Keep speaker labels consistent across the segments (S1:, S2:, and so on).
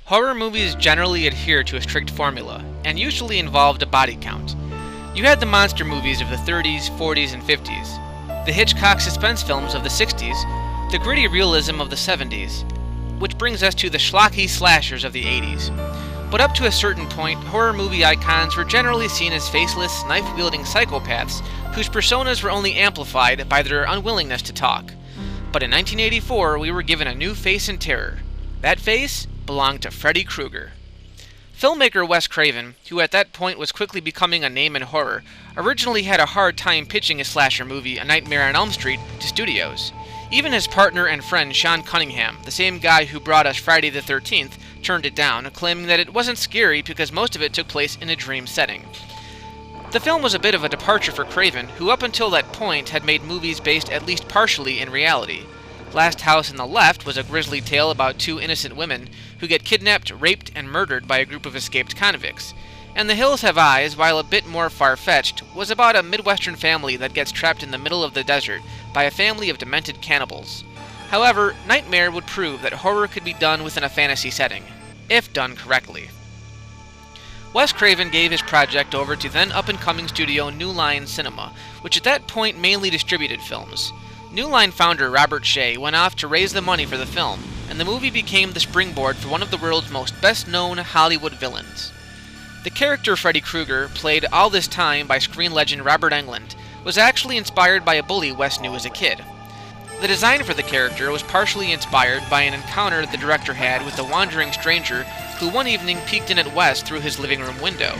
S1: Horror movies generally adhere to a strict formula, and usually involved a body count. You had the monster movies of the 30s, 40s, and 50s, the Hitchcock suspense films of the 60s, the gritty realism of the 70s, which brings us to the schlocky slashers of the 80s. But up to a certain point, horror movie icons were generally seen as faceless, knife-wielding psychopaths whose personas were only amplified by their unwillingness to talk. But in 1984, we were given a new face in terror. That face belonged to Freddy Krueger. Filmmaker Wes Craven, who at that point was quickly becoming a name in horror, originally had a hard time pitching his slasher movie A Nightmare on Elm Street to studios. Even his partner and friend Sean Cunningham, the same guy who brought us Friday the 13th, turned it down, claiming that it wasn't scary because most of it took place in a dream setting. The film was a bit of a departure for Craven, who up until that point had made movies based at least partially in reality. Last House on the Left was a grisly tale about two innocent women who get kidnapped, raped, and murdered by a group of escaped convicts. And The Hills Have Eyes, while a bit more far-fetched, was about a Midwestern family that gets trapped in the middle of the desert by a family of demented cannibals. However, Nightmare would prove that horror could be done within a fantasy setting, if done correctly. Wes Craven gave his project over to then up-and-coming studio New Line Cinema, which at that point mainly distributed films. New Line founder Robert Shaye went off to raise the money for the film, and the movie became the springboard for one of the world's most best-known Hollywood villains. The character Freddy Krueger, played all this time by screen legend Robert Englund, was actually inspired by a bully Wes knew as a kid. The design for the character was partially inspired by an encounter the director had with a wandering stranger who one evening peeked in at Wes through his living room window.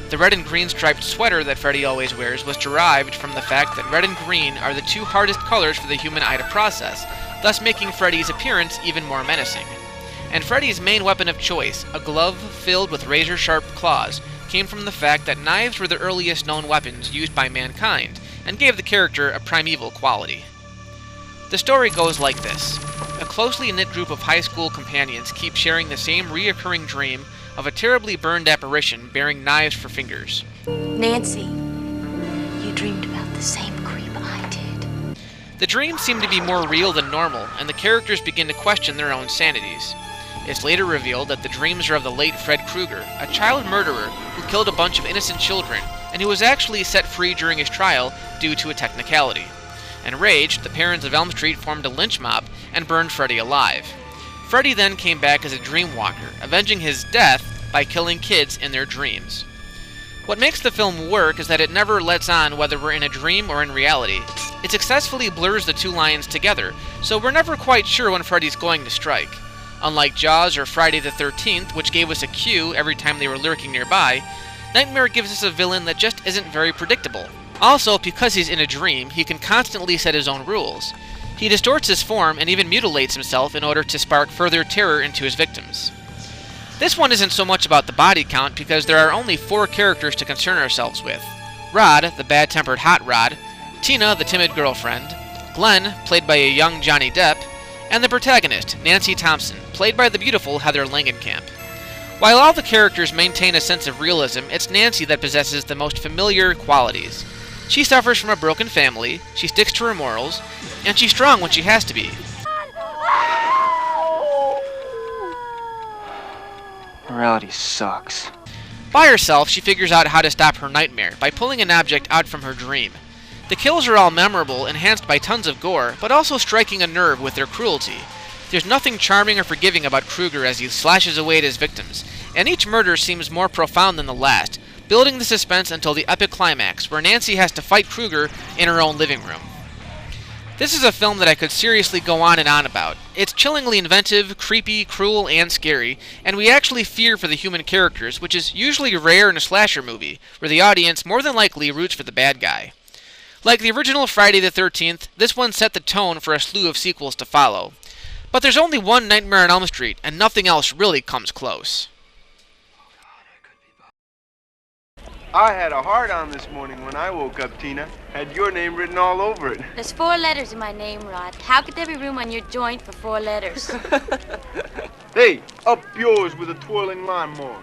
S1: The red and green striped sweater that Freddy always wears was derived from the fact that red and green are the two hardest colors for the human eye to process, thus making Freddy's appearance even more menacing. And Freddy's main weapon of choice, a glove filled with razor-sharp claws, came from the fact that knives were the earliest known weapons used by mankind, and gave the character a primeval quality. The story goes like this. A closely knit group of high school companions keep sharing the same reoccurring dream of a terribly burned apparition bearing knives for fingers.
S2: Nancy, you dreamed about the same creep I did.
S1: The dreams seem to be more real than normal, and the characters begin to question their own sanities. It's later revealed that the dreams are of the late Fred Krueger, a child murderer who killed a bunch of innocent children, and who was actually set free during his trial due to a technicality. Enraged, the parents of Elm Street formed a lynch mob and burned Freddy alive. Freddy then came back as a dream walker, avenging his death by killing kids in their dreams. What makes the film work is that it never lets on whether we're in a dream or in reality. It successfully blurs the two lines together, so we're never quite sure when Freddy's going to strike. Unlike Jaws or Friday the 13th, which gave us a cue every time they were lurking nearby, Nightmare gives us a villain that just isn't very predictable. Also, because he's in a dream, he can constantly set his own rules. He distorts his form and even mutilates himself in order to spark further terror into his victims. This one isn't so much about the body count because there are only 4 characters to concern ourselves with. Rod, the bad-tempered hot rod, Tina, the timid girlfriend, Glenn, played by a young Johnny Depp, and the protagonist, Nancy Thompson, played by the beautiful Heather Langenkamp. While all the characters maintain a sense of realism, it's Nancy that possesses the most familiar qualities. She suffers from a broken family, she sticks to her morals, and she's strong when she has to be.
S3: Morality sucks.
S1: By herself, she figures out how to stop her nightmare by pulling an object out from her dream. The kills are all memorable, enhanced by tons of gore, but also striking a nerve with their cruelty. There's nothing charming or forgiving about Krueger as he slashes away at his victims, and each murder seems more profound than the last, building the suspense until the epic climax, where Nancy has to fight Krueger in her own living room. This is a film that I could seriously go on and on about. It's chillingly inventive, creepy, cruel, and scary, and we actually fear for the human characters, which is usually rare in a slasher movie, where the audience more than likely roots for the bad guy. Like the original Friday the 13th, this one set the tone for a slew of sequels to follow. But there's only one Nightmare on Elm Street, and nothing else really comes close.
S4: I had a heart-on this morning when I woke up, Tina. Had your name written all over it.
S2: There's 4 letters in my name, Rod. How could there be room on your joint for 4 letters?
S4: Hey, up yours with a twirling lawnmower.